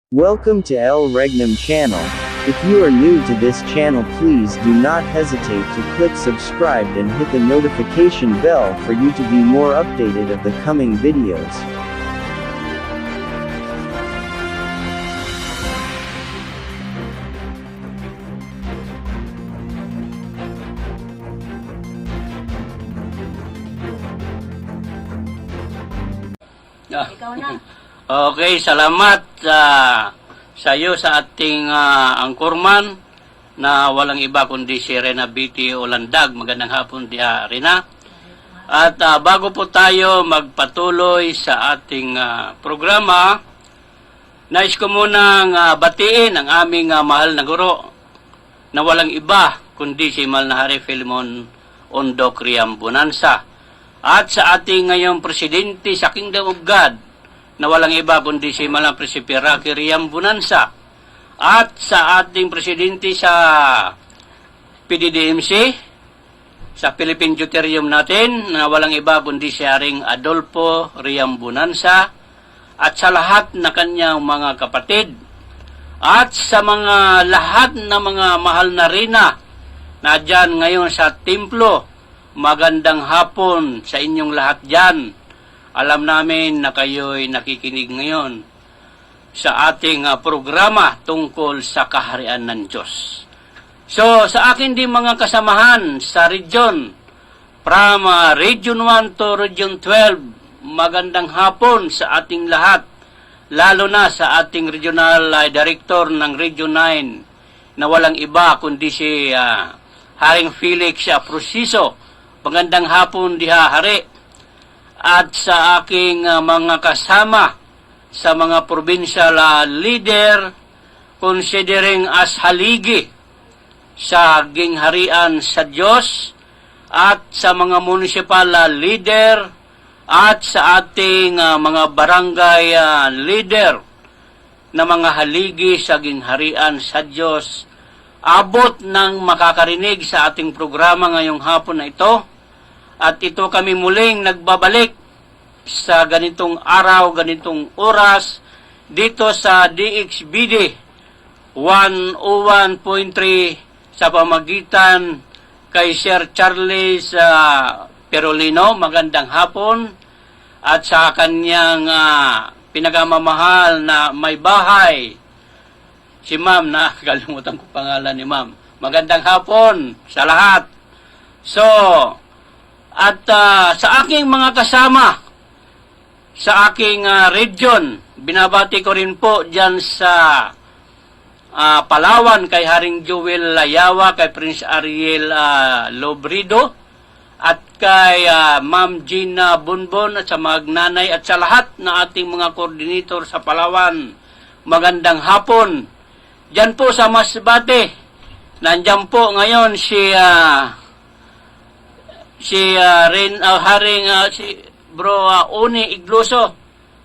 Welcome to El Regnum channel. If you are new to this channel, please do not hesitate to click subscribe and hit the notification bell for you to be more updated of the coming videos. Ikaw na. Okay, salamat sa iyo sa ating angkorman na walang iba kundi si Rena Biti Olandag. Magandang hapon diha, Rena. At bago po tayo magpatuloy sa ating programa, nais ko munang batiin ang aming mahal na guro na walang iba kundi si Mahal na Hari Philemon Ondok Riambunansa. At sa ating ngayong presidente sa Kingdom of God na walang iba kundi si Malang Presipe Rocky Riambunansa, at sa ating presidente sa PDDMC, sa Philippine Deuterium natin, na walang iba kundi si Haring Adolfo Riambunansa, at sa lahat na kanyang mga kapatid, at sa mga lahat na mga mahal na rina na dyan ngayon sa templo. Magandang hapon sa inyong lahat dyan. Alam namin na kayo'y nakikinig ngayon sa ating programa tungkol sa kaharian ng Diyos. So, sa akin din mga kasamahan sa region, from Region 1 to Region 12, magandang hapon sa ating lahat, lalo na sa ating regional director ng Region 9, na walang iba kundi si Haring Felix Prosiso. Magandang hapon diha, Hari. At sa aking mga kasama sa mga provincial leader, considering as haligi sa gingharian sa Diyos, at sa mga municipal leader, at sa ating mga barangay leader na mga haligi sa gingharian sa Diyos, abot ng makakarinig sa ating programa ngayong hapon na ito. At ito kami muling nagbabalik sa ganitong araw, ganitong oras, dito sa DXBD 101.3 sa pamagitan kay Sir Charles Perolino. Magandang hapon. At sa kanyang pinakamamahal na may bahay, si Ma'am, nakalimutan ko pangalan ni Ma'am. Magandang hapon sa lahat. So, at sa aking mga kasama, sa aking region, binabati ko rin po dyan sa Palawan, kay Haring Joel Layawa, kay Prince Ariel Lobrido, at kay Ma'am Gina Bunbon, at sa mga nanay, at sa lahat na ating mga coordinator sa Palawan. Magandang hapon. Diyan po sa Masbate, nandiyan po ngayon si Bro Uni Igloso.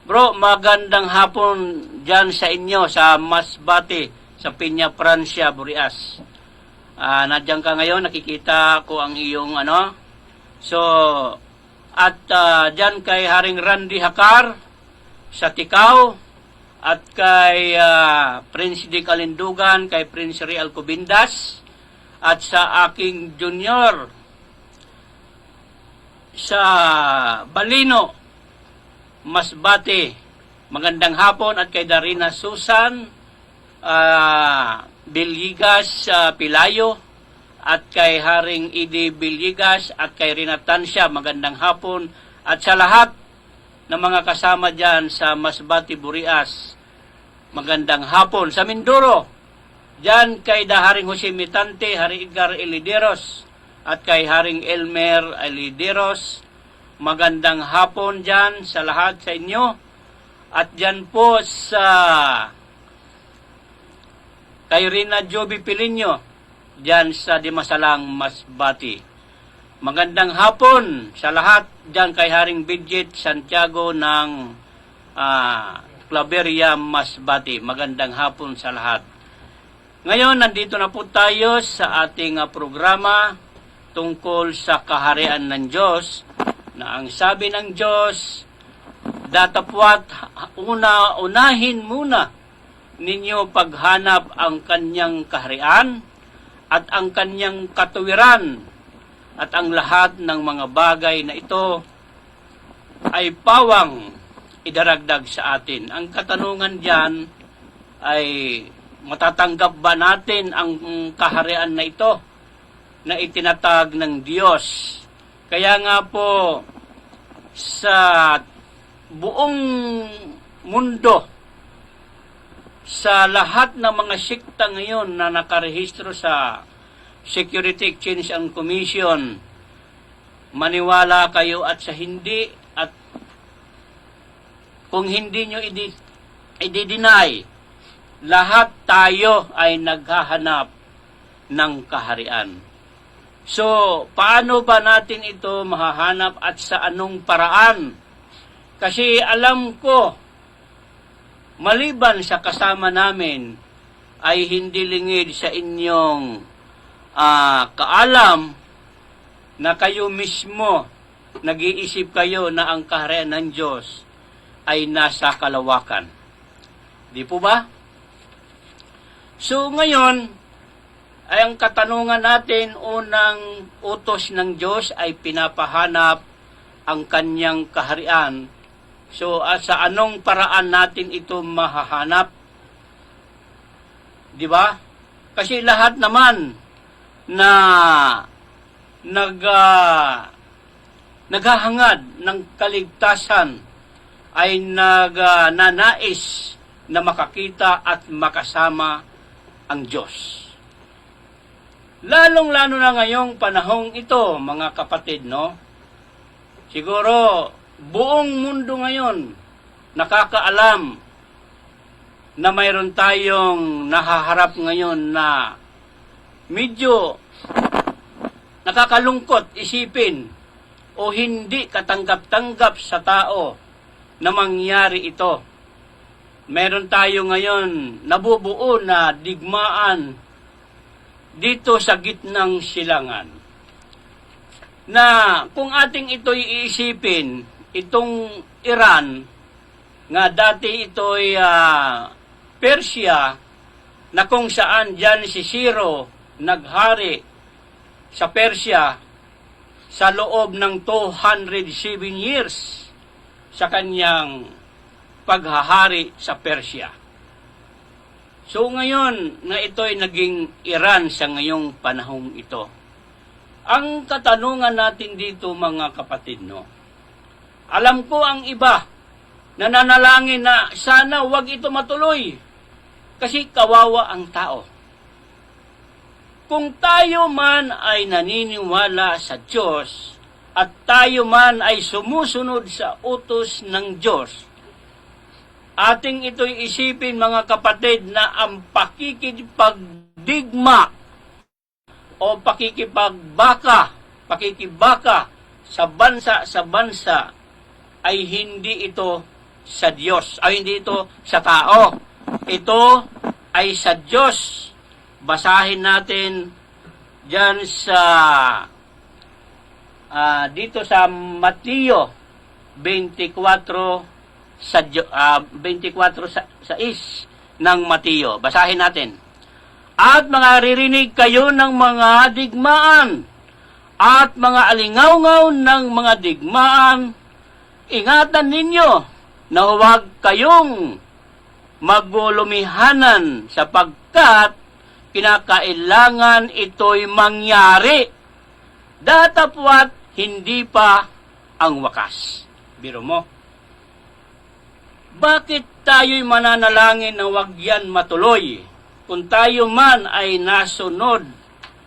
Bro, magandang hapon dyan sa inyo sa Masbate, sa Piña Francia, Burias. Nandiyan ka ngayon, nakikita ko ang iyong So, at dyan kay Haring Randy Hakar sa Tikaw, at kay Prince Dick Alindugan, kay Prince Real Cubindas, at sa aking junior sa Balino, Masbate, magandang hapon, at kay Darina Susan Billigas Pilayo, at kay Haring Idi Billigas, at kay Rina Tansya, magandang hapon, at sa lahat ng mga kasama dyan sa Masbate, Burias, magandang hapon. Sa Mindoro, dyan kay Haring Jose Mitante, Haring Edgar Elideros, at kay Haring Elmer Elideros, magandang hapon dyan sa lahat sa inyo. At dyan po sa kay Rina Joby Pilinyo, dyan sa Dimasalang, Masbate, magandang hapon sa lahat dyan kay Haring Bidget Santiago ng Claveria, Masbate, magandang hapon sa lahat. Ngayon, nandito na po tayo sa ating programa tungkol sa kaharian ng Diyos, na ang sabi ng Diyos, datapwat unahin muna ninyo paghanap ang kanyang kaharian at ang kanyang katuwiran, at ang lahat ng mga bagay na ito ay pawang idaragdag sa atin. Ang katanungan diyan ay matatanggap ba natin ang kaharian na ito na itinatag ng Diyos? Kaya nga po sa buong mundo, sa lahat ng mga sikta ngayon na nakarehistro sa Security Exchange and Commission, maniwala kayo at sa hindi, at kung hindi nyo i-deny, lahat tayo ay naghahanap ng kaharian. So, paano ba natin ito mahahanap at sa anong paraan? Kasi alam ko, maliban sa kasama namin, ay hindi lingid sa inyong kaalam na kayo mismo nag-iisip kayo na ang kaharian ng Diyos ay nasa kalawakan. Di po ba? So ngayon, ay ang katanungan natin, unang utos ng Diyos ay pinapahanap ang kanyang kaharian. So sa anong paraan natin ito mahahanap? Di ba? Kasi lahat naman na naghahangad ng kaligtasan ay nanais na makakita at makasama ang Diyos. Lalong-lalo na ngayong panahong ito, mga kapatid, no? Siguro, buong mundo ngayon nakakaalam na mayroon tayong nahaharap ngayon na medyo nakakalungkot isipin o hindi katanggap-tanggap sa tao na mangyari ito. Meron tayo ngayon nabubuo na digmaan dito sa gitnang silangan. Na kung ating ito'y iisipin, itong Iran, nga dati ito'y Persia, na kung saan dyan si Ciro naghari sa Persia sa loob ng 207 years sa kanyang paghahari sa Persia. So ngayon na ito'y naging Iran sa ngayong panahong ito. Ang katanungan natin dito, mga kapatid, no? Alam ko ang iba nananalangin na sana wag ito matuloy kasi kawawa ang tao. Kung tayo man ay naniniwala sa Diyos at tayo man ay sumusunod sa utos ng Diyos, ating ito'y isipin, mga kapatid, na ang pakikipagdigma o pakikibaka sa bansa ay hindi ito sa Diyos, ay hindi ito sa tao. Ito ay sa Diyos. Basahin natin diyan sa dito sa Mateo 24 sa 24:6 ng Mateo. Basahin natin. At maririnig kayo ng mga digmaan at mga alingaw-ngaw ng mga digmaan. Ingatan ninyo na huwag kayong magulumihanan sapagkat kinakailangan ito'y mangyari datapwat hindi pa ang wakas. Biro mo. Bakit tayo'y mananalangin na huwag yan matuloy? Kung tayo man ay nasunod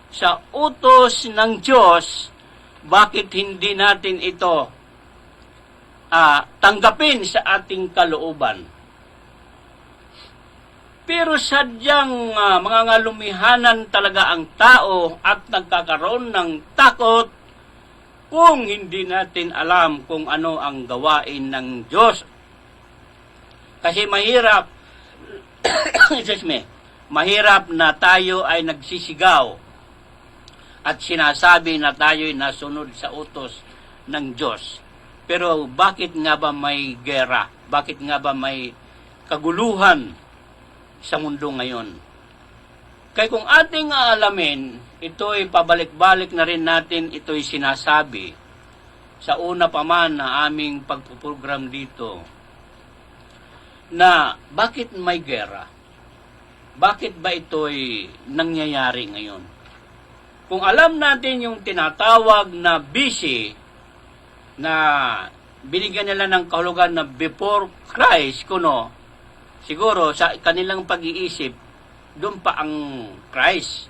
sa utos ng Diyos, bakit hindi natin ito tanggapin sa ating kalooban? Pero sadyang mga ngalumihanan talaga ang tao at nagkakaroon ng takot kung hindi natin alam kung ano ang gawain ng Diyos. Kasi mahirap, mahirap na tayo ay nagsisigaw at sinasabi na tayo ay nasunod sa utos ng Diyos. Pero bakit nga ba may gera? Bakit nga ba may kaguluhan sa mundo ngayon. Kaya kung ating aalamin, ito'y pabalik-balik na rin natin, ito'y sinasabi sa una pa man na aming pagpuprogram dito, na bakit may gera? Bakit ba ito'y nangyayari ngayon? Kung alam natin yung tinatawag na BC, na binigyan nila ng kahulugan na before Christ, kuno, siguro sa kanilang pag-iisip, doon pa ang Christ.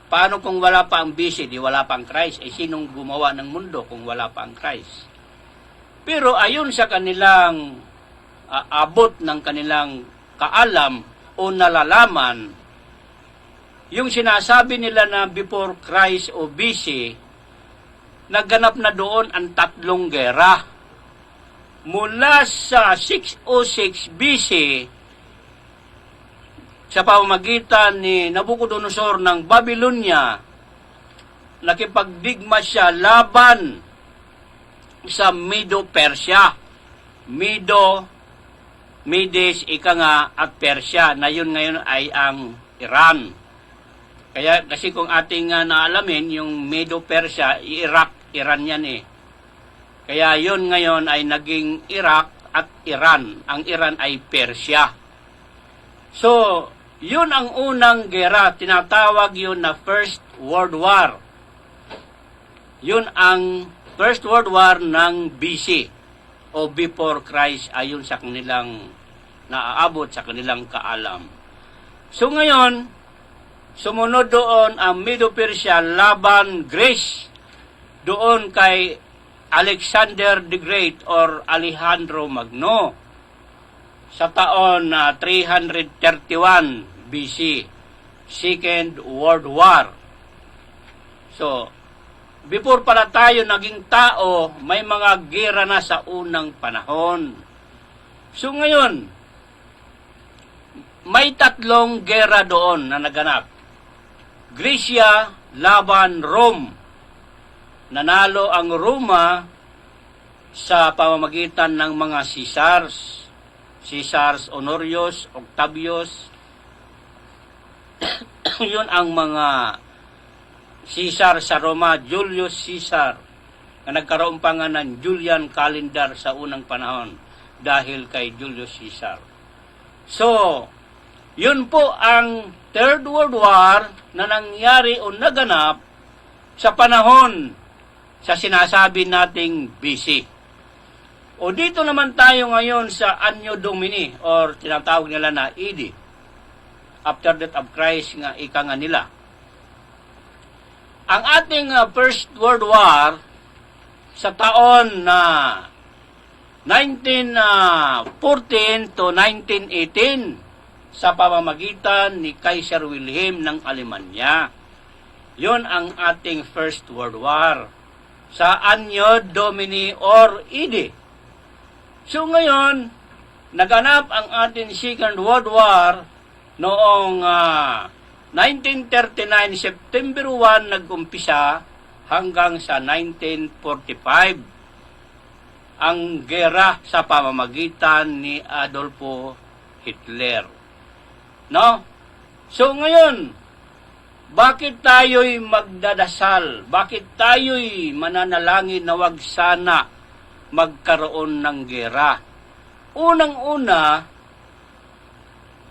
Paano kung wala pa ang BC, di wala pa ang Christ? Eh, sinong gumawa ng mundo kung wala pa ang Christ? Pero ayon sa kanilang abot ng kanilang kaalam o nalalaman, yung sinasabi nila na before Christ o BC, nagganap na doon ang tatlong gera. Mula sa 606 BC, sa pamamagitan ni Nabucodonosor ng Babylonia, nakipagdigma siya laban sa Medo-Persia. Medes, at Persia, na yun ngayon ay ang Iran. Kaya kasi kung ating naalamin, yung Medo-Persia, Iraq, Iran yan eh. Kaya yun ngayon ay naging Iraq at Iran. Ang Iran ay Persia. So, yun ang unang gera. Tinatawag yun na First World War. Yun ang First World War ng BC o before Christ ayon sa kanilang naaabot sa kanilang kaalam. So ngayon, sumunod doon ang Medo-Persia laban Greece doon kay Alexander the Great or Alejandro Magno sa taon 331 BC, Second World War. So, before pala tayo naging tao, may mga gera na sa unang panahon. So ngayon, may tatlong gera doon na naganap. Grecia laban Rome. Nanalo ang Roma sa pamamagitan ng mga Caesars Honorius, Octavius. Yun ang mga Caesar sa Roma, Julius Caesar, na nagkaroon pa nga ng Julian calendar sa unang panahon dahil kay Julius Caesar. So, yun po ang Third World War na nangyari o naganap sa panahon sa sinasabi nating BC. O dito naman tayo ngayon sa Anno Domini or tinatawag nila na AD, after death of Christ nga ika nga nila. Ang ating First World War sa taon na 1914 to 1918 sa pamamagitan ni Kaiser Wilhelm ng Alemanya. Yon ang ating First World War sa Anno Domini or AD. So ngayon, naganap ang ating Second World War noong 1939, September 1 nag-umpisa hanggang sa 1945. Ang gera sa pamamagitan ni Adolfo Hitler. No? So ngayon, bakit tayo'y magdadasal? Bakit tayo'y mananalangin na wag sana magkaroon ng gera? Unang-una,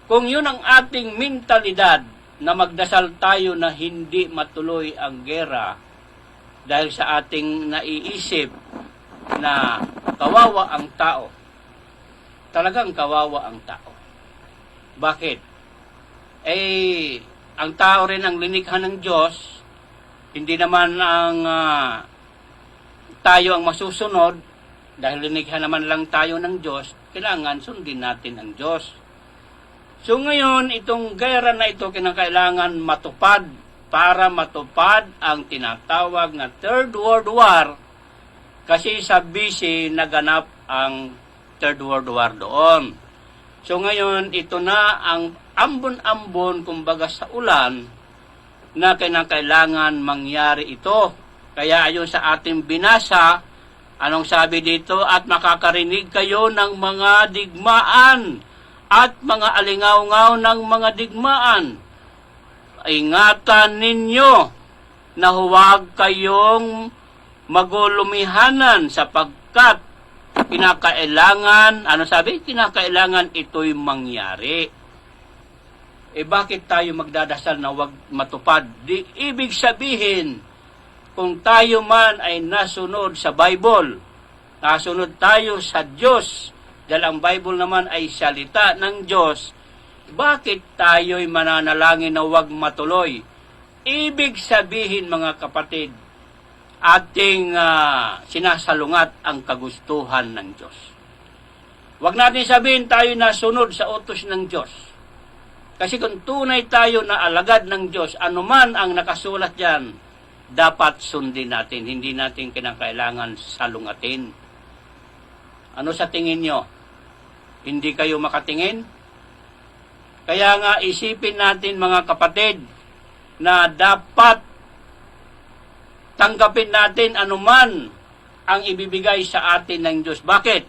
kung yun ang ating mentalidad na magdasal tayo na hindi matuloy ang gera dahil sa ating naiisip na kawawa ang tao. Talagang kawawa ang tao. Bakit? Ang tao rin ang linikha ng Diyos, hindi naman ang tayo ang masusunod, dahil linikha naman lang tayo ng Diyos, kailangan sundin natin ang Diyos. So ngayon, itong gera na ito kinakailangan matupad para matupad ang tinatawag na Third World War kasi sa BC naganap ang Third World War doon. So ngayon, ito na ang ambon-ambon kumbaga sa ulan na kinakailangan mangyari ito. Kaya ayon sa ating binasa, anong sabi dito? At makakarinig kayo ng mga digmaan at mga alingaw-ngaw ng mga digmaan. Ingatan ninyo na huwag kayong magulumihanan sapagkat kinakailangan, ano sabi? Kinakailangan ito'y mangyari. Bakit tayo magdadasal na huwag matupad? Di ibig sabihin, kung tayo man ay nasunod sa Bible, nasunod tayo sa Diyos, dahil ang Bible naman ay salita ng Diyos, bakit tayo'y mananalangin na huwag matuloy? Ibig sabihin, mga kapatid, ating sinasalungat ang kagustuhan ng Diyos. Huwag natin sabihin tayo nasunod sa utos ng Diyos. Kasi kung tunay tayo na alagad ng Diyos, anuman ang nakasulat dyan, dapat sundin natin. Hindi natin kinakailangan salungatin. Ano sa tingin nyo? Hindi kayo makatingin? Kaya nga isipin natin, mga kapatid, na dapat tanggapin natin anuman ang ibibigay sa atin ng Diyos. Bakit?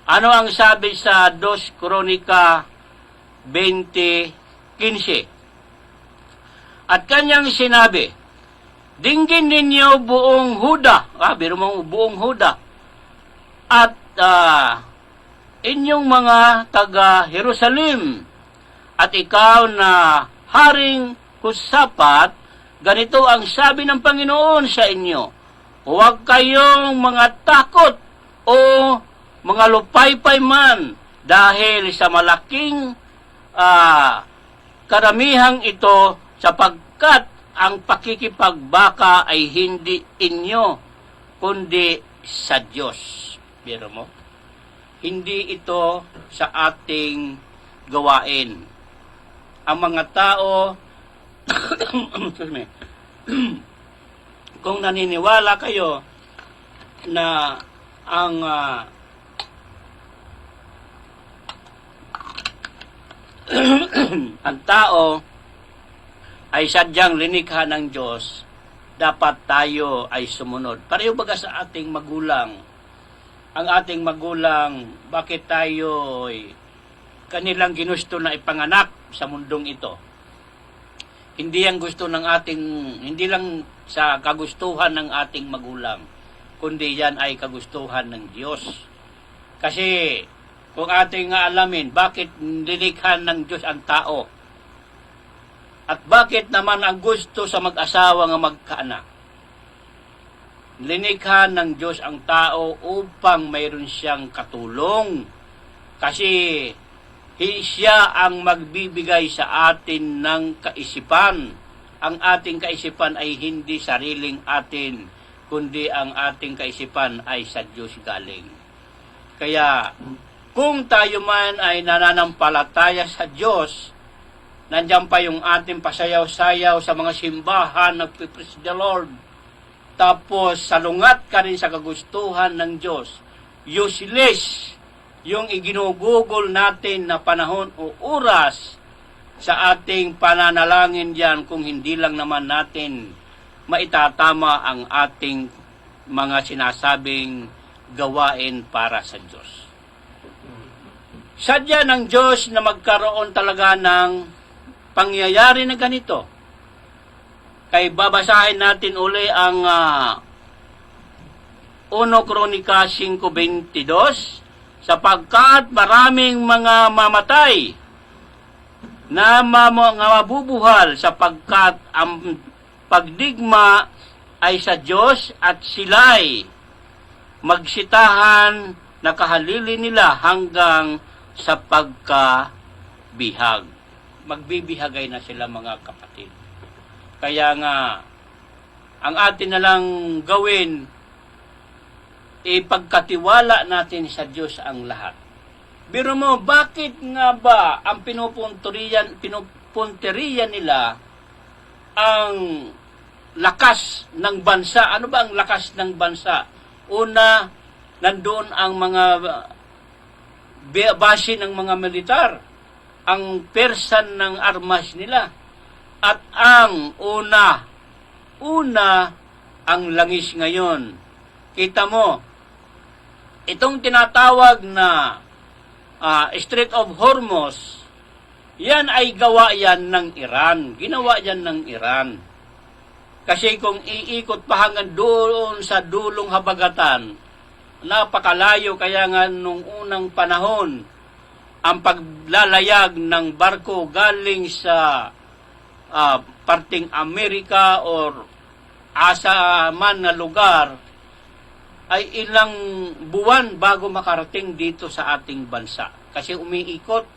Ano ang sabi sa 2 Kronika 20:15? At kanyang sinabi, dinggin ninyo buong Huda, biro mo buong Huda, at inyong mga taga Jerusalem, at ikaw na Haring Kusapat, ganito ang sabi ng Panginoon sa inyo, huwag kayong mga takot o mga lupaypay man dahil sa malaking karamihang ito, sapagkat ang pakikipagbaka ay hindi inyo, kundi sa Diyos. Biro mo? Hindi ito sa ating gawain. Ang mga tao, kung naniniwala kayo na ang ang tao ay sadyang linikha ng Diyos, dapat tayo ay sumunod. Pareho baga sa ating magulang. Ang ating magulang, bakit tayo ay kanilang ginusto na ipanganak sa mundong ito? Hindi ang gusto ng ating, hindi lang sa kagustuhan ng ating magulang, kundi yan ay kagustuhan ng Diyos. Kasi kung ating alamin, bakit lilikhan ng Diyos ang tao? At bakit naman ang gusto sa mag-asawa nga magkaanak? Linikha ng Diyos ang tao upang mayroon siyang katulong. Kasi siya ang magbibigay sa atin ng kaisipan. Ang ating kaisipan ay hindi sariling atin, kundi ang ating kaisipan ay sa Diyos galing. Kaya, kung tayo man ay nananampalataya sa Diyos, nandiyan pa yung ating pasayaw-sayaw sa mga simbahan, nagpipraise the Lord, tapos salungat ka rin sa kagustuhan ng Diyos, useless yung iginugugol natin na panahon o oras sa ating pananalangin diyan kung hindi lang naman natin maitatama ang ating mga sinasabing gawain para sa Diyos. Sadya ng Diyos na magkaroon talaga ng pangyayari na ganito. Kay babasahin natin uli ang 1 Kronika 5:22, sapagkat maraming mga mamatay na mabubuhal sapagkat ang pagdigma ay sa Diyos at sila'y magsitahan na kahalili nila hanggang sa pagkabihag. Magbibihagay na sila, mga kapatid. Kaya nga, ang atin na lang gawin, ipagkatiwala natin sa Diyos ang lahat. Biro mo, bakit nga ba ang pinupunteriyan nila ang lakas ng bansa? Ano ba ang lakas ng bansa? Una, nandoon ang mga base ng mga militar, ang persan ng armas nila. At ang una, ang langis ngayon. Kita mo, itong tinatawag na Strait of Hormuz, yan ay gawa yan ng Iran. Ginawa yan ng Iran. Kasi kung iikot pa hanggang doon sa dulong habagatan, napakalayo, kaya nga nung unang panahon, ang paglalayag ng barko galing sa parting Amerika or asa man na lugar, ay ilang buwan bago makarating dito sa ating bansa. Kasi umiikot.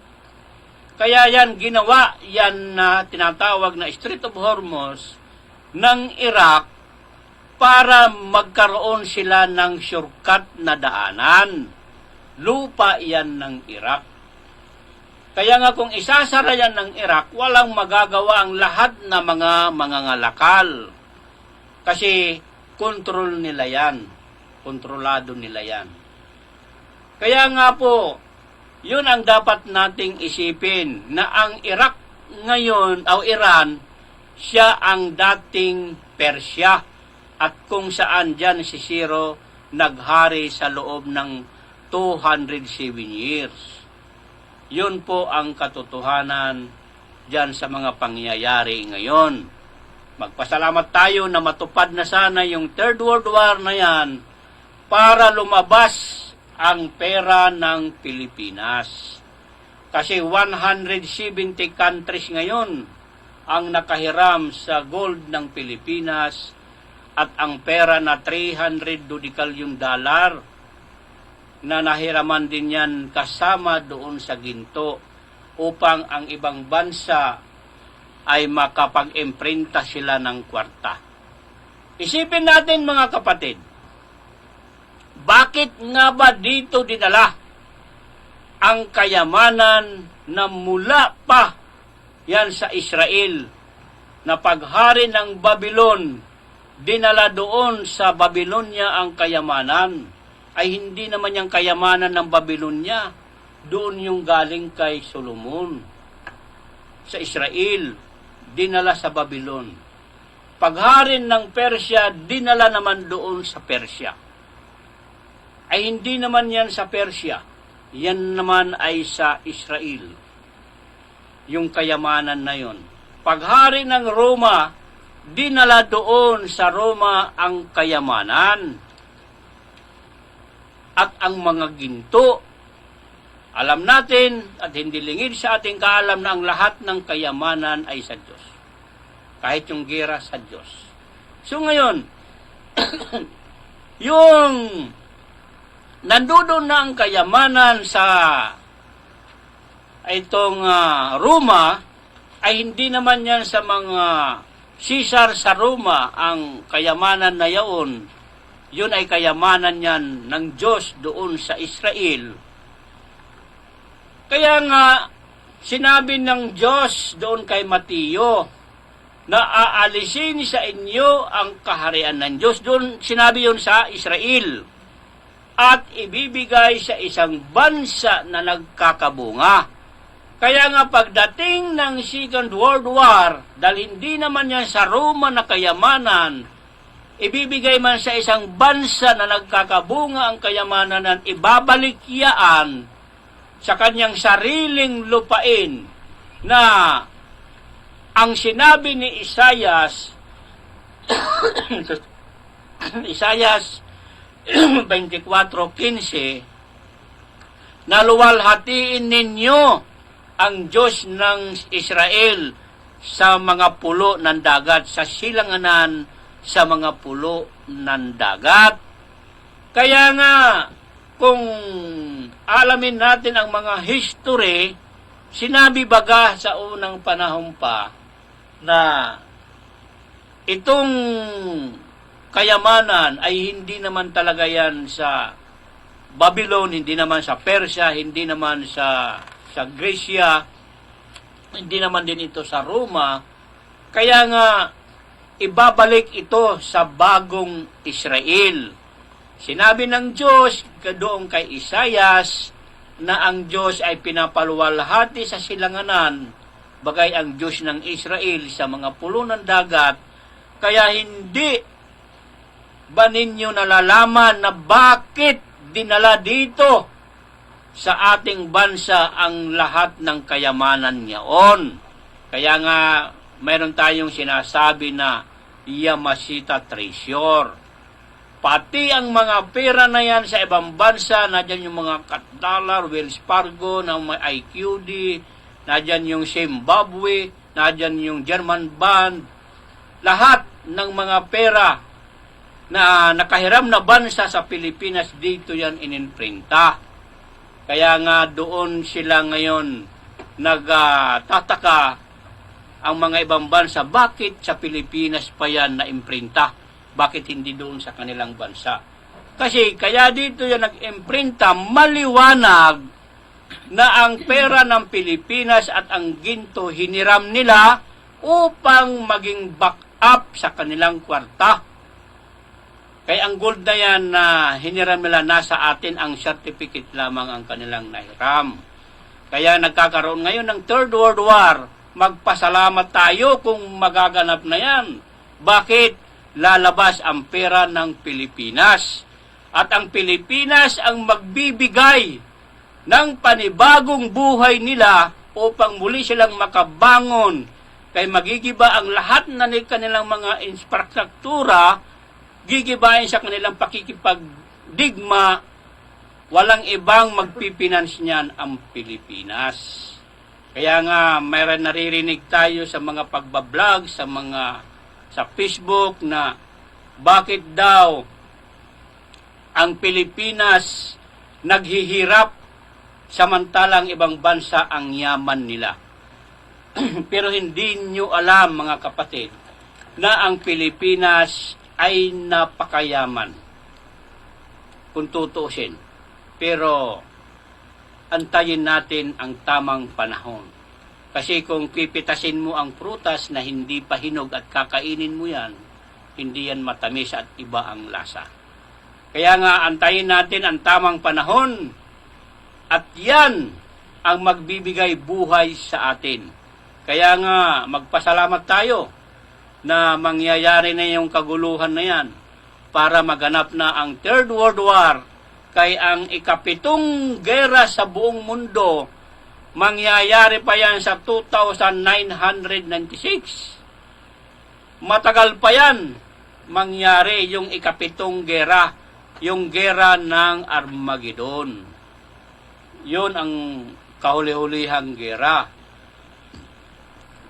Kaya yan, ginawa yan na tinatawag na Strait of Hormuz ng Iraq para magkaroon sila ng shortcut na daanan. Lupa yan ng Iraq. Kaya nga kung isasara yan ng Iraq, walang magagawa ang lahat na mga mangangalakal. Kasi kontrol nila yan. Kontrolado nila yan. Kaya nga po, yun ang dapat nating isipin, na ang Iraq ngayon, o Iran, siya ang dating Persya. At kung saan dyan si Ciro naghari sa loob ng 207 years. Yun po ang katotohanan dyan sa mga pangyayari ngayon. Magpasalamat tayo na matupad na sana yung Third World War na yan para lumabas ang pera ng Pilipinas. Kasi 170 countries ngayon ang nakahiram sa gold ng Pilipinas at ang pera na 300 dodekalyong dollar na nahiraman din yan kasama doon sa ginto upang ang ibang bansa ay makapag-imprinta sila ng kwarta. Isipin natin mga kapatid, bakit nga ba dito dinala ang kayamanan na mula pa yan sa Israel na paghari ng Babylon, dinala doon sa Babylonia ang kayamanan? Ay hindi naman yung kayamanan ng Babylonia, doon yung galing kay Solomon. Sa Israel, dinala sa Babylon. Pagharin ng Persya, dinala naman doon sa Persya. Ay hindi naman yan sa Persya, yan naman ay sa Israel. Yung kayamanan na yon. Paghari ng Roma, dinala doon sa Roma ang kayamanan. At ang mga ginto, alam natin at hindi lingid sa ating kaalam na ang lahat ng kayamanan ay sa Diyos. Kahit yung gera sa Diyos. So ngayon, yung nandoon na ang kayamanan sa itong Roma, ay hindi naman yan sa mga Caesar sa Roma ang kayamanan na yaon. Yun ay kayamanan yan ng Diyos doon sa Israel. Kaya nga, sinabi ng Diyos doon kay Mateo, na aalisin sa inyo ang kaharian ng Diyos. Doon sinabi yun sa Israel. At ibibigay sa isang bansa na nagkakabunga. Kaya nga pagdating ng Second World War, dahil hindi naman yan sa Roma na kayamanan, ibibigay man sa isang bansa na nagkakabunga ang kayamanan at ibabalik yaan sa kanyang sariling lupain na ang sinabi ni Isaias Isaias 24:15 na luwalhatiin ninyo ang Diyos ng Israel sa mga pulo ng dagat, sa silanganan sa mga pulo ng dagat. Kaya nga, kung alamin natin ang mga history, sinabi baga sa unang panahon pa na itong kayamanan ay hindi naman talaga yan sa Babylon, hindi naman sa Persya, hindi naman sa Grecia, hindi naman din ito sa Roma. Kaya nga, ibabalik ito sa bagong Israel. Sinabi ng Diyos doon kay Isaias na ang Diyos ay pinapaluwalhati sa silanganan, bagay ang Diyos ng Israel sa mga pulo ng dagat. Kaya hindi ba ninyo nalalaman na bakit dinala dito sa ating bansa ang lahat ng kayamanan niyaon. Kaya nga, mayroon tayong sinasabi na Yamashita Treasure. Pati ang mga pera na yan sa ibang bansa, nadyan yung mga $1, Wells Fargo, na may IQD, nadyan yung Zimbabwe, nadyan yung German bond, lahat ng mga pera na nakahiram na bansa sa Pilipinas, dito yan ininprinta. Kaya nga doon sila ngayon nagtataka ang mga ibang bansa, bakit sa Pilipinas pa yan na imprinta? Bakit hindi doon sa kanilang bansa? Kasi kaya dito yan nag-imprinta, maliwanag na ang pera ng Pilipinas at ang ginto hiniram nila upang maging backup sa kanilang kwarta. Kaya ang gold na yan na hiniram nila, nasa atin, ang certificate lamang ang kanilang nahiram. Kaya nagkakaroon ngayon ng Third World War. Magpasalamat tayo kung magaganap na yan. Bakit? Lalabas ang pera ng Pilipinas. At ang Pilipinas ang magbibigay ng panibagong buhay nila upang muli silang makabangon. Kaya magigiba ang lahat na kanilang mga infrastruktura, gigibahin sa kanilang pakikipagdigma. Walang ibang magpipinance niyan ang Pilipinas. Kaya nga, mayroon naririnig tayo sa mga pagbablog, sa Facebook na bakit daw ang Pilipinas naghihirap samantalang ibang bansa ang yaman nila. Pero hindi nyo alam, mga kapatid, na ang Pilipinas ay napakayaman kung tutuusin. Pero antayin natin ang tamang panahon. Kasi kung pipitasin mo ang prutas na hindi pa hinog at kakainin mo yan, hindi yan matamis at iba ang lasa. Kaya nga, antayin natin ang tamang panahon at yan ang magbibigay buhay sa atin. Kaya nga, magpasalamat tayo na mangyayari na yung kaguluhan na yan para maganap na ang Third World War. Kaya ang ikapitong gera sa buong mundo, mangyayari pa yan sa 2996. Matagal pa yan mangyari yung ikapitong gera, yung gera ng Armageddon. Yun ang kahuli-hulihang gera.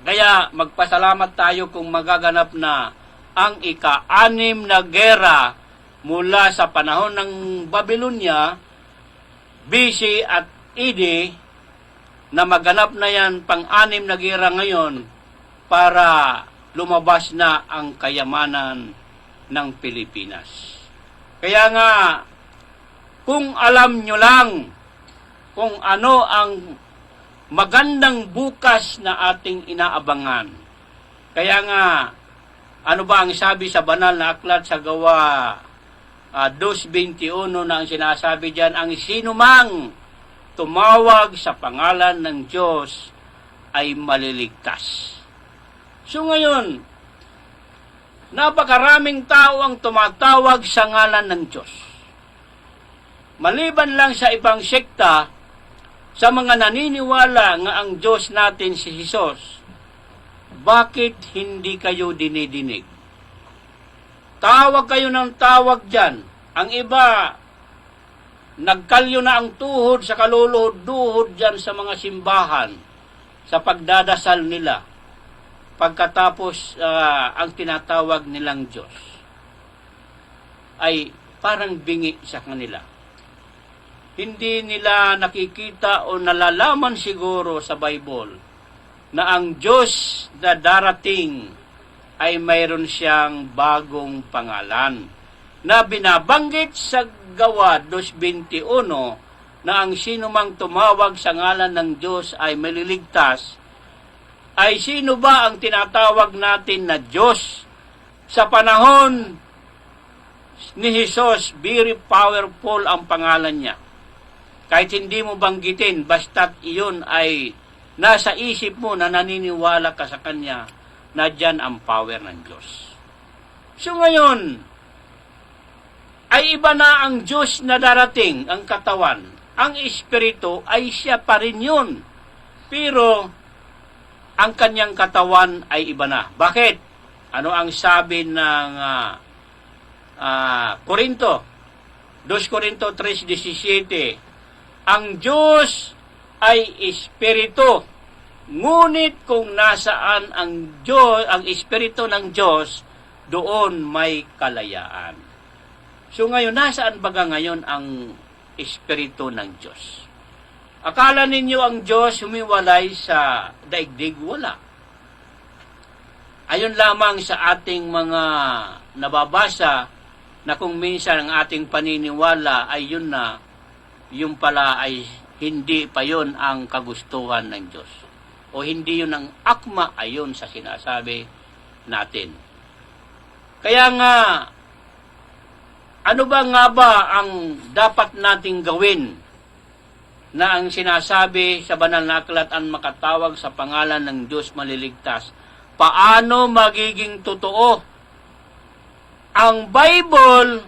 Kaya magpasalamat tayo kung magaganap na ang ika-6 na gera mula sa panahon ng Babylonia, BC at AD, na maganap na yan pang-6 na gera ngayon para lumabas na ang kayamanan ng Pilipinas. Kaya nga, kung alam nyo lang kung ano ang magandang bukas na ating inaabangan. Kaya nga, ano ba ang sabi sa banal na aklat sa Gawa 2:21 na ang sinasabi dyan, ang sinumang tumawag sa pangalan ng Diyos ay maliligtas. So ngayon, napakaraming tao ang tumatawag sa ngalan ng Diyos. Maliban lang sa ibang sekta, sa mga naniniwala nga ang Diyos natin si Jesus, bakit hindi kayo dinidinig? Tawag kayo ng tawag dyan. Ang iba, nagkalyo na ang tuhod sa kaluluhod-duhod dyan sa mga simbahan, sa pagdadasal nila, pagkatapos ang tinatawag nilang Diyos ay parang bingi sa kanila. Hindi nila nakikita o nalalaman siguro sa Bible na ang Diyos na darating ay mayroon siyang bagong pangalan na binabanggit sa Gawa 2:21 na ang sinumang tumawag sa ngalan ng Diyos ay maliligtas. Ay sino ba ang tinatawag natin na Diyos? Sa panahon ni Jesus, very powerful ang pangalan niya. Kahit hindi mo banggitin, basta't iyon ay nasa isip mo na naniniwala ka sa Kanya, na dyan ang power ng Diyos. So ngayon, ay iba na ang Diyos na darating, ang katawan. ang espiritu ay siya pa rin yun. Pero, ang kanyang katawan ay iba na. Bakit? Ano ang sabi ng Korinto? 2 Korinto 3:17. Ang Diyos ay espiritu. Ngunit kung nasaan ang Diyos, ang espiritu ng Diyos, doon may kalayaan. So ngayon, nasaan baga ngayon ang espiritu ng Diyos? Akala ninyo ang Diyos humiwalay sa daigdig? Wala. Ayon lamang sa ating mga nababasa na kung minsan ang ating paniniwala ay yun na, yung pala ay hindi pa yun ang kagustuhan ng Diyos. O hindi yun ang akma ayon sa sinasabi natin. Kaya nga, ano ba nga ba ang dapat nating gawin na ang sinasabi sa banal na aklat ang makatawag sa pangalan ng Diyos maliligtas? Paano magiging totoo ang Bible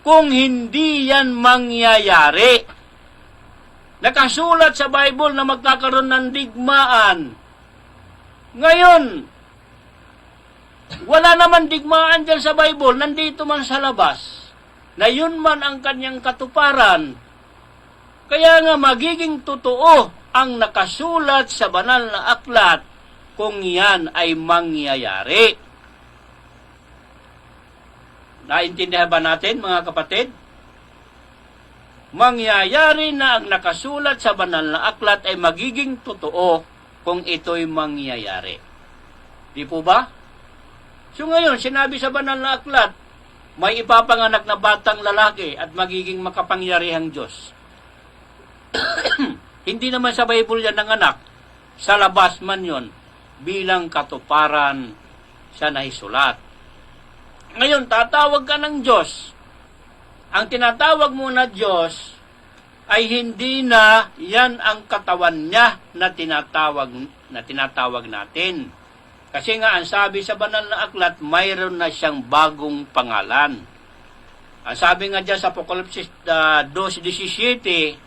kung hindi yan mangyayari? Nakasulat sa Bible na magkakaroon ng digmaan. Ngayon, wala naman digmaan dyan sa Bible, nandito man sa labas, na yun man ang kanyang katuparan. Kaya nga magiging totoo ang nakasulat sa banal na aklat kung yan ay mangyayari. Naintindihan ba natin, mga kapatid? Mangyayari na ang nakasulat sa banal na aklat ay magiging totoo kung ito'y mangyayari. Di po ba? So ngayon, sinabi sa banal na aklat, may ipapanganak na batang lalaki at magiging makapangyarihang Diyos. Hindi naman sa Bible yan ng anak. Sa labas man yon bilang katuparan sa naisulat. Ngayon, tatawag ka ng Diyos. Ang tinatawag mo na Diyos ay hindi na yan ang katawan niya na tinatawag natin. Kasi nga, ang sabi sa banal na aklat, mayroon na siyang bagong pangalan. Ang sabi nga dyan sa Apokalipsis 2:17,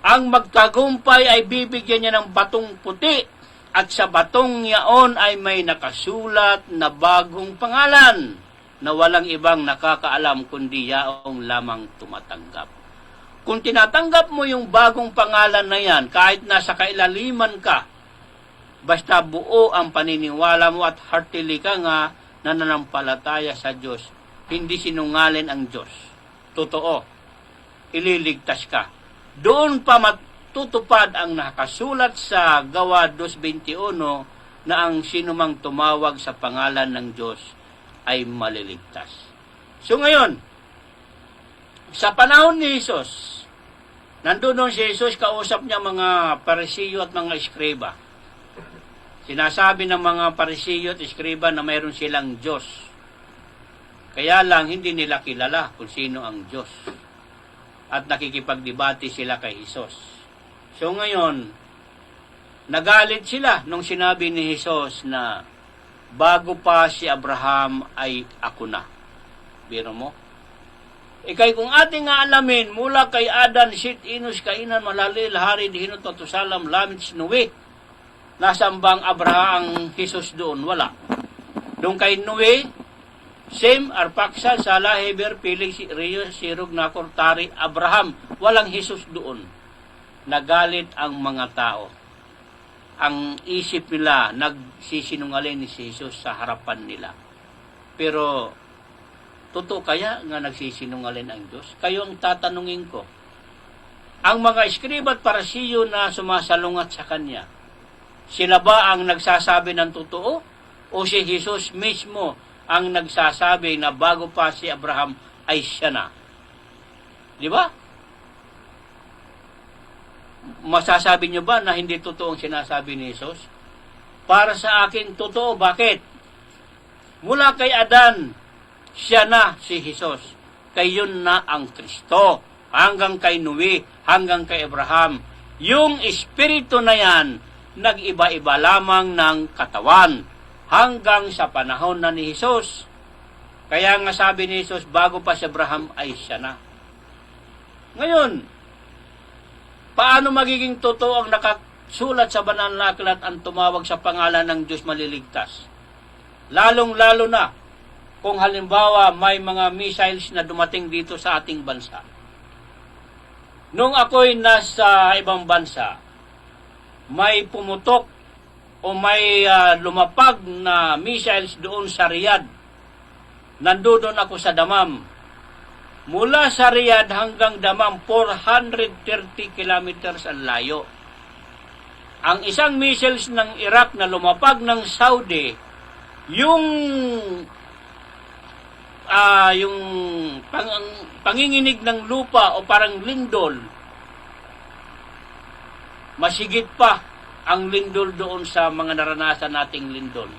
ang magtagumpay ay bibigyan niya ng batong puti at sa batong yaon ay may nakasulat na bagong pangalan na walang ibang nakakaalam kundi yaong lamang tumatanggap. Kung tinatanggap mo yung bagong pangalan na yan, kahit nasa kailaliman ka, basta buo ang paniniwala mo at heartily ka nga nananampalataya sa Diyos, hindi sinungaling ang Diyos. Totoo, ililigtas ka. Doon pa matutupad ang nakasulat sa Gawa 2:21 na ang sinumang tumawag sa pangalan ng Diyos ay maliligtas. So ngayon, sa panahon ni Jesus, nandun si Jesus, kausap niya mga Parisiyo at mga Eskriba. Sinasabi ng mga Parisiyo at Eskriba na mayroon silang Diyos. Kaya lang hindi nila kilala kung sino ang Diyos. At nakikipagdebate sila kay Jesus. So ngayon, nagalit sila nung sinabi ni Jesus na bago pa si Abraham ay ako na. Biro mo? Ikay kung ating nga alamin, mula kay Adan, Sit, Inos, Kainan, Malalil, Harid, Hinot, Tusalam, Lamit, Noe, nasaan bang Abraham ang Jesus doon? Wala. Doon kay Noe, Sem, Arpaksad, Salah, Heber, Pilig, Rio, Sirug, Nakor, Tari, Abraham. Walang Jesus doon. Nagalit ang mga tao. Ang isip nila, nagsisinungaling ni Jesus sa harapan nila. Pero, totoo kaya nga nagsisinungaling ang Diyos? Kayo ang tatanungin ko. Ang mga Eskriba at Parisiyo na sumasalungat sa Kanya, sila ba ang nagsasabi ng totoo? O si Jesus mismo ang nagsasabi na bago pa si Abraham ay siya na? Di ba? Masasabi nyo ba na hindi totoo ang sinasabi ni Jesus? Para sa akin, totoo. Bakit? Mula kay Adan, siya na si Jesus. Kay yun na ang Kristo. Hanggang kay Noe, hanggang kay Abraham. Yung espiritu na yan, nag-iba-iba lamang ng katawan. Hanggang sa panahon na ni Jesus. Kaya nga sabi ni Jesus, bago pa si Abraham ay siya na. Ngayon, paano magiging totoo ang nakasulat sa banal na aklat ang tumawag sa pangalan ng Diyos maliligtas? Lalong-lalo na kung halimbawa may mga missiles na dumating dito sa ating bansa. Nung ako'y nasa ibang bansa, may pumutok o may lumapag na missiles doon sa Riyadh. Nandoon ako sa Damam. Mula sa Riyadh hanggang Damam, 430 kilometers ang layo. Ang isang missiles ng Iraq na lumapag ng Saudi, yung panginginig ng lupa o parang lindol, masigit pa ang lindol doon sa mga naranasan nating lindol.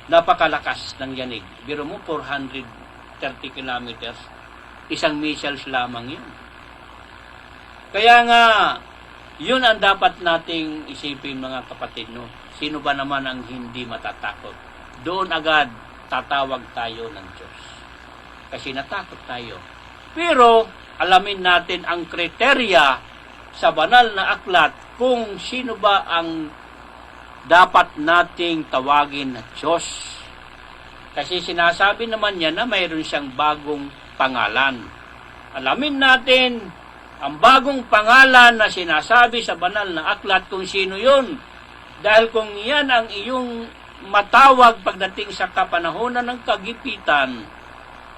Napakalakas ng yanig. Biro mo, 430 kilometers. Isang missiles lamang yun. Kaya nga, yun ang dapat nating isipin, mga kapatid. No? Sino ba naman ang hindi matatakot? Doon agad tatawag tayo ng Diyos. Kasi natakot tayo. Pero, alamin natin ang kriteria sa banal na aklat kung sino ba ang dapat nating tawagin na Diyos. Kasi sinasabi naman niya na mayroon siyang bagong pangalan. Alamin natin ang bagong pangalan na sinasabi sa banal na aklat kung sino yun. Dahil kung yan ang iyong matawag pagdating sa kapanahonan ng kagipitan,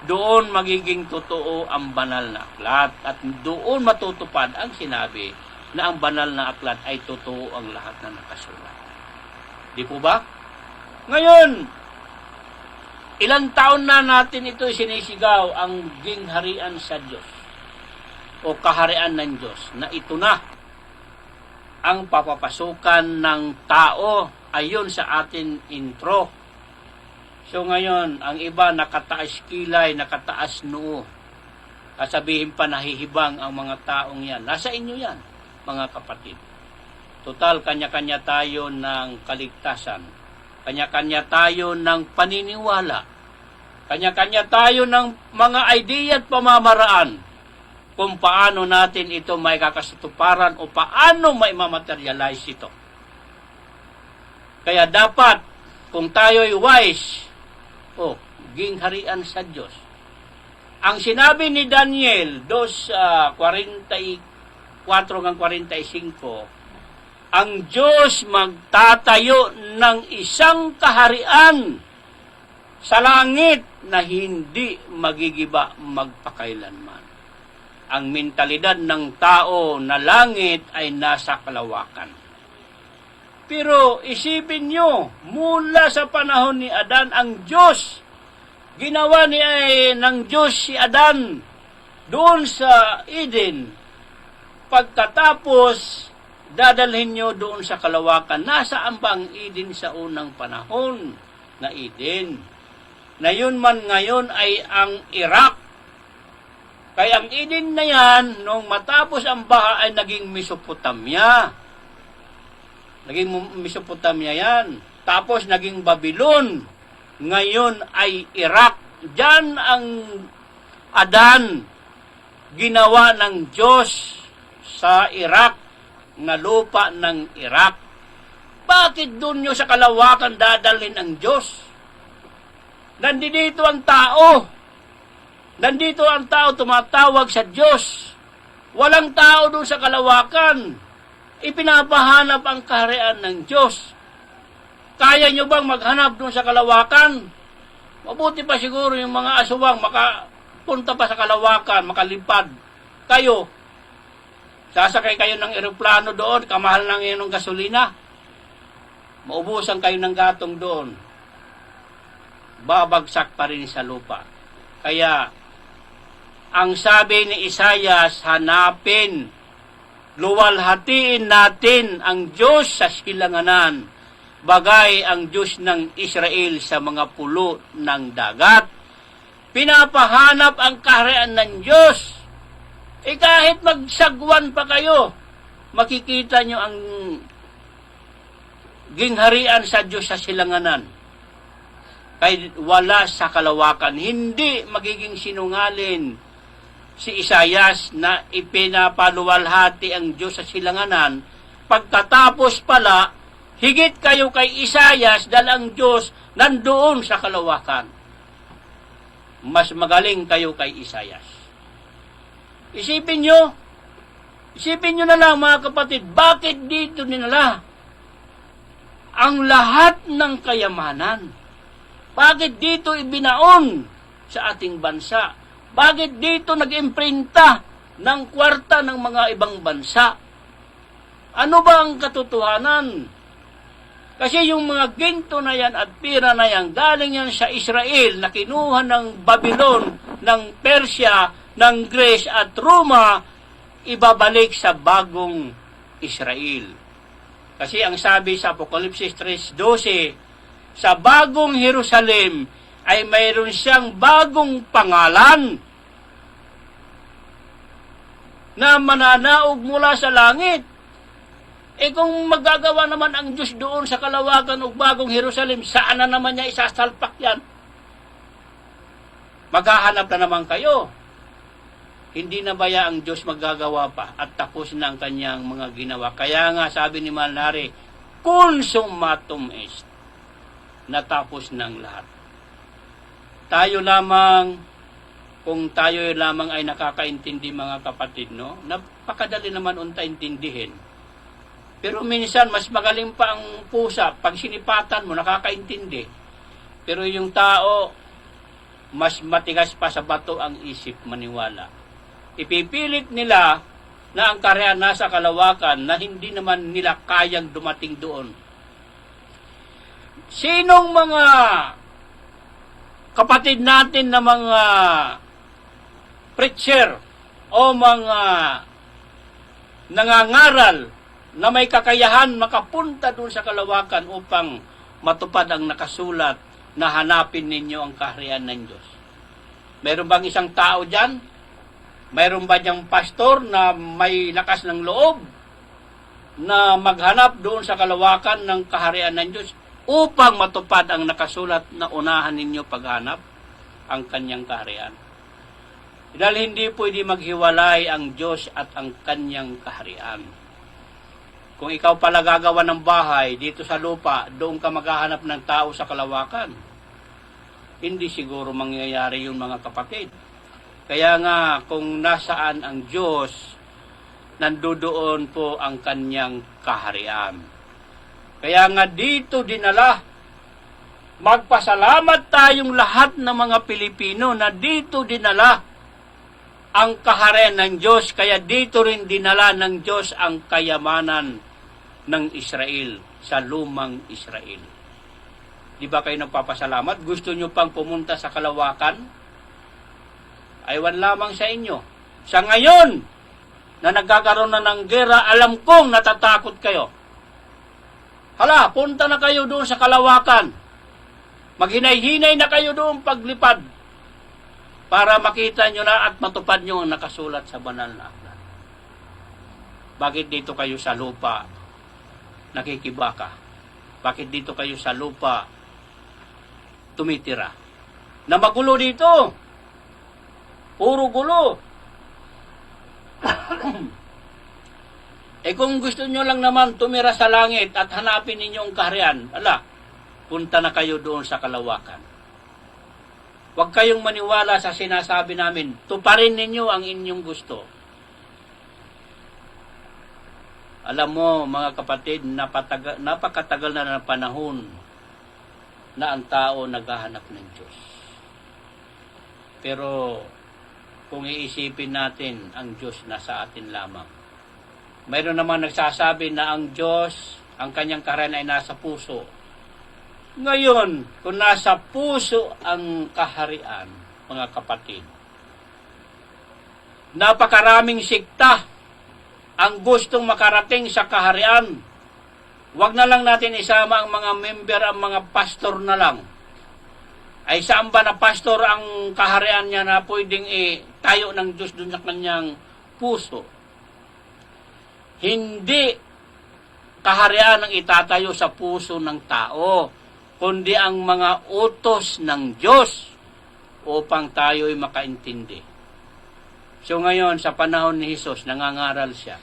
doon magiging totoo ang banal na aklat at doon matutupad ang sinabi na ang banal na aklat ay totoo ang lahat na nakasulat. Di po ba? Ngayon, ilang taon na natin ito sinisigaw ang gingharian sa Diyos o kaharian ng Diyos na ito na ang papapasukan ng tao ayon sa atin intro. So ngayon, ang iba nakataas kilay, nakataas noo. Kasabihin pa nahihibang ang mga taong yan. Nasa inyo yan, mga kapatid. Total, kanya-kanya tayo ng kaligtasan. Kanya-kanya tayo ng paniniwala. Kanya-kanya tayo ng mga idea at pamamaraan kung paano natin ito may kakasutuparan o paano may mamaterialize ito. Kaya dapat, kung tayo'y wise, gingharian sa Diyos. Ang sinabi ni Daniel 2:44-45, ang Diyos magtatayo ng isang kaharian sa langit na hindi magigiba magpakailanman. Ang mentalidad ng tao na langit ay nasa kalawakan. Pero isipin nyo, mula sa panahon ni Adan, ang Diyos, ginawa ng Diyos si Adan doon sa Eden. Pagkatapos, dadalhin nyo doon sa kalawakan. Nasaan ba ang Eden sa unang panahon na Eden? Na yun man ngayon ay ang Iraq. Kaya ang Eden na yan, nung matapos ang baha ay naging Mesopotamia. Naging Mesopotamia yan. Tapos naging Babylon. Ngayon ay Iraq. Diyan ang Adan ginawa ng Diyos sa Iraq, na lupa ng Iraq. Bakit doon nyo sa kalawakan dadalhin ang Diyos? Nandito ang tao. Nandito ang tao tumatawag sa Diyos. Walang tao doon sa kalawakan. Ipinapahanap ang kaharian ng Diyos. Kaya nyo bang maghanap doon sa kalawakan? Mabuti pa siguro yung mga aswang makapunta pa sa kalawakan, makalipad. Kayo, sasakay kayo ng eroplano doon, kamahal lang yun ng gasolina. Maubusan kayo ng gatong doon. Babagsak pa rin sa lupa. Kaya, ang sabi ni Isaias, hanapin, luwalhatiin natin ang Diyos sa silanganan, bagay ang Diyos ng Israel sa mga pulo ng dagat. Pinapahanap ang kaharian ng Diyos. Kahit magsagwan pa kayo, makikita nyo ang gingharian sa Diyos sa silanganan. Kahit wala sa kalawakan, hindi magiging sinungalin si Isayas na ipinapaluwalhati ang Diyos sa silanganan, pagkatapos pala, higit kayo kay Isayas dahil ang Diyos nandoon sa kalawakan. Mas magaling kayo kay Isayas. Isipin nyo na lang mga kapatid, bakit dito ninala ang lahat ng kayamanan? Bakit dito ibinaon sa ating bansa? Bakit dito nag-imprinta ng kwarta ng mga ibang bansa? Ano ba ang katotohanan? Kasi yung mga ginto na yan at pira na yan, galing yan sa Israel na kinuha ng Babylon, ng Persia, ng Greece at Roma, ibabalik sa bagong Israel. Kasi ang sabi sa Apokalipsis 3:12, sa bagong Jerusalem ay mayroon siyang bagong pangalan na mananaog mula sa langit. Kung magagawa naman ang Diyos doon sa kalawakan o bagong Jerusalem, saan na naman niya isasalpak yan? Maghahanap na naman kayo. Hindi na ba ang Diyos magagawa pa at tapos na ang kanyang mga ginawa? Kaya nga sabi ni Malnari, consummatum est. Natapos ng lahat. Tayo lamang, kung tayo lamang ay nakakaintindi mga kapatid, no? Napakadali naman unta-intindihin. Pero minsan, mas magaling pa ang pusa. Pag sinipatan mo, nakakaintindi. Pero yung tao, mas matigas pa sa bato ang isip maniwala. Ipipilit nila na ang kaharian nasa kalawakan na hindi naman nila kayang dumating doon. Sinong mga kapatid natin na mga preacher o mga nangangaral na may kakayahan makapunta doon sa kalawakan upang matupad ang nakasulat na hanapin ninyo ang kaharian ng Diyos? Mayroon bang isang tao dyan? Mayroon ba diyang pastor na may lakas ng loob na maghanap doon sa kalawakan ng kaharian ng Diyos upang matupad ang nakasulat na unahan ninyo paghanap ang kanyang kaharian? Dahil hindi pwede maghiwalay ang Diyos at ang kanyang kaharian. Kung ikaw pala gagawa ng bahay dito sa lupa, doon ka maghahanap ng tao sa kalawakan. Hindi siguro mangyayari yun mga kapatid. Kaya nga, kung nasaan ang Diyos, nandoon po ang kanyang kaharian. Kaya nga dito dinala, magpasalamat tayong lahat ng mga Pilipino na dito dinala ang kaharian ng Diyos. Kaya dito rin dinala ng Diyos ang kayamanan ng Israel sa lumang Israel. Di ba kayo nagpapasalamat? Gusto nyo pang pumunta sa kalawakan? Aywan lamang sa inyo. Sa ngayon, na nagkakaroon na ng gera, alam kong natatakot kayo. Hala, punta na kayo doon sa kalawakan. Maghinay-hinay na kayo doon paglipad para makita nyo na at matupad nyo ang nakasulat sa banal na aklat. Bakit dito kayo sa lupa nakikibaka? Bakit dito kayo sa lupa tumitira? Na magulo dito. Puro gulo. Kung gusto nyo lang naman tumira sa langit at hanapin ninyo ang kaharian, punta na kayo doon sa kalawakan. Huwag kayong maniwala sa sinasabi namin. Tuparin ninyo ang inyong gusto. Alam mo, mga kapatid, napakatagal na ng panahon na ang tao naghahanap ng Diyos. Pero kung iisipin natin, ang Diyos nasa atin lamang. Mayroon naman nagsasabi na ang Diyos, ang kanyang kaharian ay nasa puso. Ngayon, kung nasa puso ang kaharian, mga kapatid, napakaraming sikta ang gustong makarating sa kaharian. Huwag na lang natin isama ang mga member, ang mga pastor na lang. Ay saan ba na pastor ang kaharian niya na pwedeng tayo ng Diyos doon sa kanyang puso? Hindi kaharian ang itatayo sa puso ng tao, kundi ang mga utos ng Diyos upang tayo'y makaintindi. So ngayon, sa panahon ni Jesus, nangangaral siya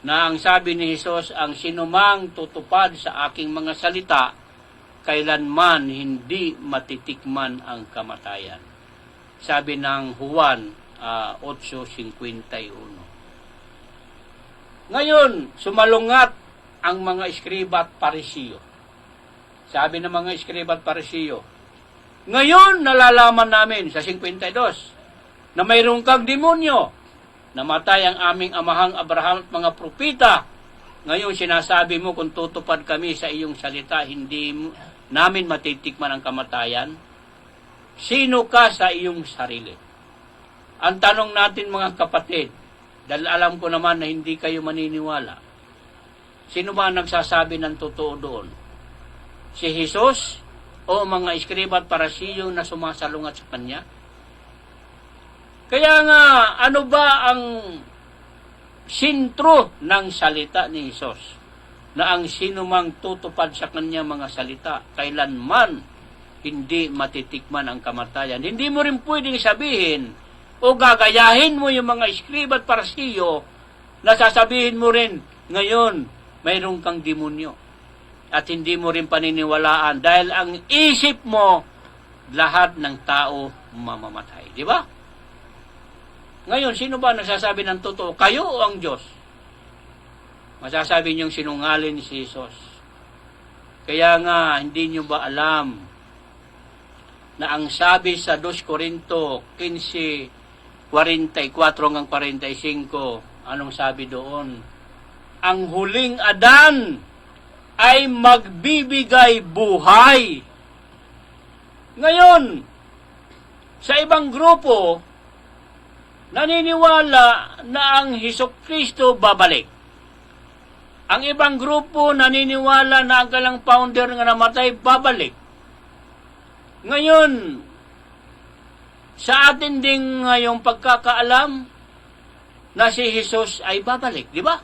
na ang sabi ni Jesus, ang sinumang tutupad sa aking mga salita, kailanman hindi matitikman ang kamatayan. Sabi ng Juan 8:51. Ngayon, sumalungat ang mga eskriba at parisiyo. Sabi ng mga eskriba at parisiyo, ngayon nalalaman namin sa 52 na mayroon kang demonyo. Namatay ang aming amahang Abraham at mga propeta. Ngayon sinasabi mo kung tutupad kami sa iyong salita, hindi namin matitikman ang kamatayan. Sino ka sa iyong sarili? Ang tanong natin mga kapatid, dahil alam ko naman na hindi kayo maniniwala, sino ba nagsasabi ng totoo doon? Si Jesus o mga eskriba at parisiyo na sumasalungat sa kanya? Kaya nga, ano ba ang sentro ng salita ni Jesus? Na ang sinumang tutupad sa kanya mga salita, kailanman hindi matitikman ang kamatayan. Hindi mo rin pwedeng sabihin o gagayahin mo yung mga eskriba at parisiyo na sasabihin mo rin, ngayon, mayroon kang demonyo. At hindi mo rin paniniwalaan dahil ang isip mo, lahat ng tao mamamatay. Di ba? Ngayon, sino ba nagsasabi ng totoo? Kayo o ang Diyos? Masasabi niyong sinungaling si Jesus. Kaya nga, hindi niyo ba alam na ang sabi sa 2 Corinto 15:44 hanggang 45, anong sabi doon? Ang huling Adan ay magbibigay buhay. Ngayon, sa ibang grupo, naniniwala na ang Hesukristo babalik. Ang ibang grupo naniniwala na ang kalang founder nga namatay babalik. Ngayon, sa atin ding ngayong pagkakaalam na si Jesus ay babalik, di ba?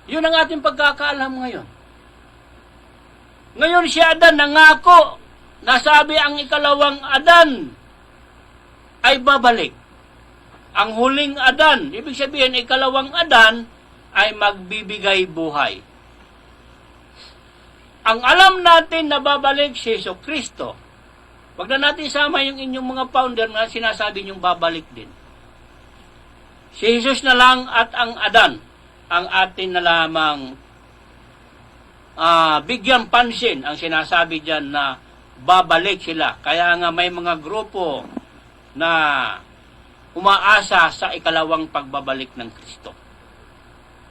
Yun ang ating pagkakaalam ngayon. Ngayon si Adan nangako, nasabi ang ikalawang Adan ay babalik. Ang huling Adan, ibig sabihin, ikalawang Adan ay magbibigay buhay. Ang alam natin na babalik si Jesucristo. Wag na natin sama yung inyong mga founder na sinasabi niyong babalik din. Si Jesus na lang at ang Adan ang atin na lamang bigyan pansin ang sinasabi dyan na babalik sila. Kaya nga may mga grupo na umaasa sa ikalawang pagbabalik ng Kristo.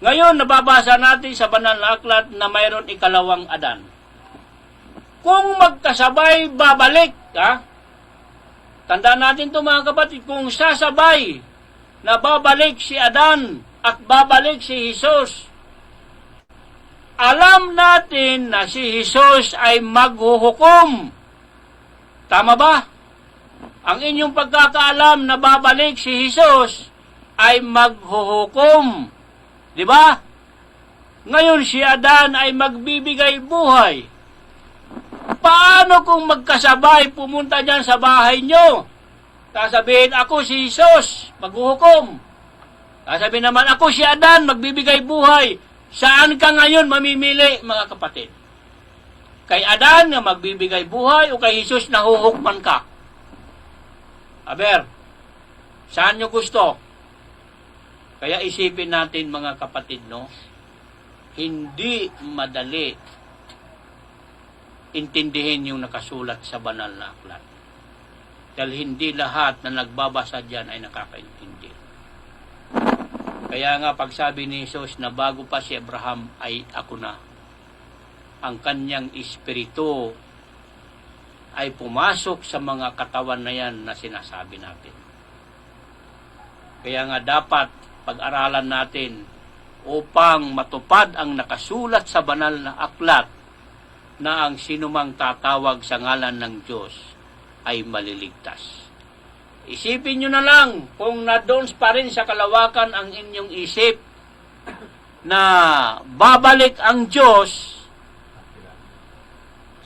Ngayon, nababasa natin sa banal na aklat na mayroon ikalawang Adan. Kung magkasabay babalik, tandaan natin ito mga kapatid, kung sasabay na babalik si Adan at babalik si Jesus, alam natin na si Jesus ay maghuhukom. Tama ba? Ang inyong pagkakaalam na babalik si Jesus ay maghuhukom. Di ba? Ngayon si Adan ay magbibigay buhay. Paano kung magkasabay pumunta dyan sa bahay nyo? Sasabihin, ako si Jesus, maghuhukom. Sasabihin naman, ako si Adan, magbibigay buhay. Saan ka ngayon mamimili, mga kapatid? Kay Adan na magbibigay buhay o kay Jesus na huhukman ka? Aber, saan nyo gusto? Kaya isipin natin mga kapatid, no? Hindi madali intindihin yung nakasulat sa banal na aklat. Dahil hindi lahat na nagbabasa dyan ay nakakaintindi. Kaya nga pagsabi ni Jesus na bago pa si Abraham ay ako na. Ang kanyang espiritu ay pumasok sa mga katawan na yan na sinasabi natin. Kaya nga dapat pag-aralan natin upang matupad ang nakasulat sa banal na aklat na ang sinumang tatawag sa ngalan ng Diyos ay maliligtas. Isipin nyo na lang kung nadoon pa rin sa kalawakan ang inyong isip na babalik ang Diyos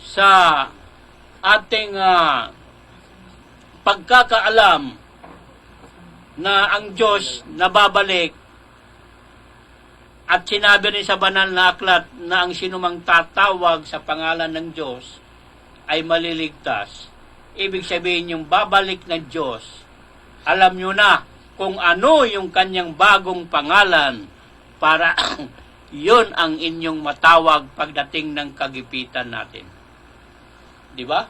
sa ating pagkakaalam na ang Diyos nababalik at sinabi rin sa banal na aklat na ang sinumang tatawag sa pangalan ng Diyos ay maliligtas. Ibig sabihin yung babalik ng Diyos, alam nyo na kung ano yung kanyang bagong pangalan para yun ang inyong matawag pagdating ng kagipitan natin. Di ba?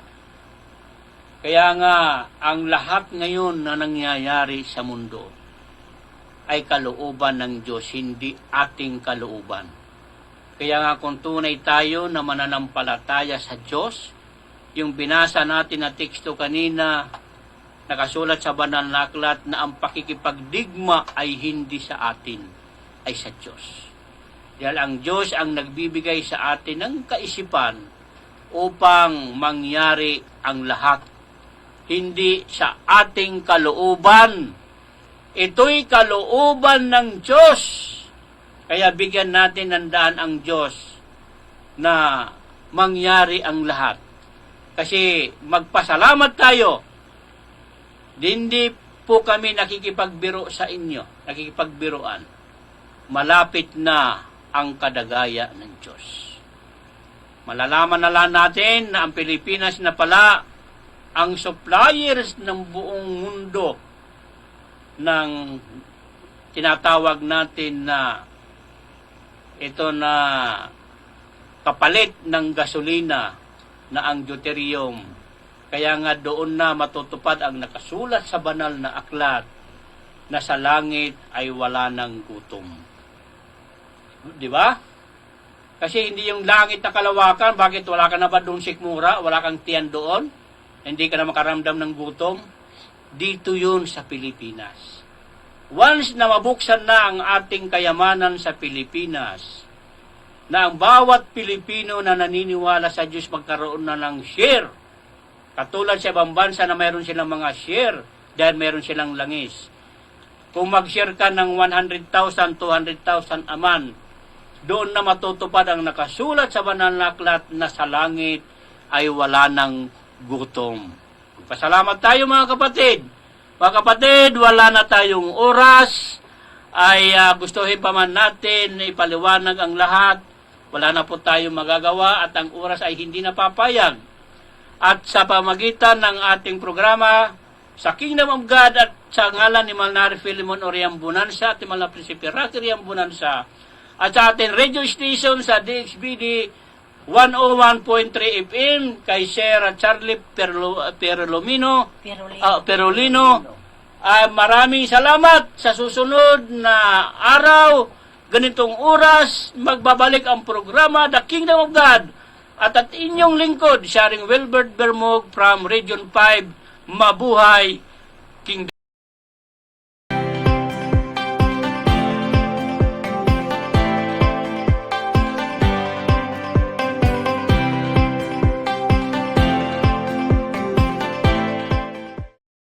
Kaya nga, ang lahat ngayon na nangyayari sa mundo ay kalooban ng Diyos, hindi ating kalooban. Kaya nga kung tunay tayo na mananampalataya sa Diyos, yung binasa natin na teksto kanina, nakasulat sa banal na aklat na ang pakikipagdigma ay hindi sa atin, ay sa Diyos. Dahil ang Diyos ang nagbibigay sa atin ng kaisipan upang mangyari ang lahat. Hindi sa ating kalooban. Ito'y kalooban ng Diyos. Kaya bigyan natin ng daan ang Diyos na mangyari ang lahat. Kasi magpasalamat tayo. Hindi po kami nakikipagbiro sa inyo, nakikipagbiroan. Malapit na ang kadagaya ng Diyos. Malalaman na lang natin na ang Pilipinas na pala ang suppliers ng buong mundo ng tinatawag natin na ito na kapalit ng gasolina na ang deuterium. Kaya nga doon na matutupad ang nakasulat sa banal na aklat na sa langit ay wala ng gutom. Di ba? Kasi hindi yung langit na kalawakan, bakit wala ka na ba doon sikmura? Wala kang tiyan doon? Hindi ka na makaramdam ng gutom? Dito yun sa Pilipinas. Once na mabuksan na ang ating kayamanan sa Pilipinas, na ang bawat Pilipino na naniniwala sa Diyos magkaroon na ng share, katulad sa ibang bansa na mayroon silang mga share dahil mayroon silang langis. Kung mag-share ka ng 100,000, 200,000 a month, doon na matutupad ang nakasulat sa banal na aklat na sa langit ay wala ng gutom. Pasalamat tayo mga kapatid. Mga kapatid, wala na tayong oras. Ay gustuhin pa man natin ipaliwanag ang lahat. Wala na po tayong magagawa at ang oras ay hindi napapayag. At sa pamagitan ng ating programa, sa Kingdom of God at sa ngalan ni Malnari Philemon Oriam Bonanza at ni Malna Prinsipe Rocky Oriam Bonanza at sa ating radio station sa DXBD 101.3 FM kay Sir Charlie Perolino. Maraming salamat. Sa susunod na araw, ganitong oras, magbabalik ang programa The Kingdom of God at inyong lingkod, Sharing Wilbert Bermog from Region 5. Mabuhay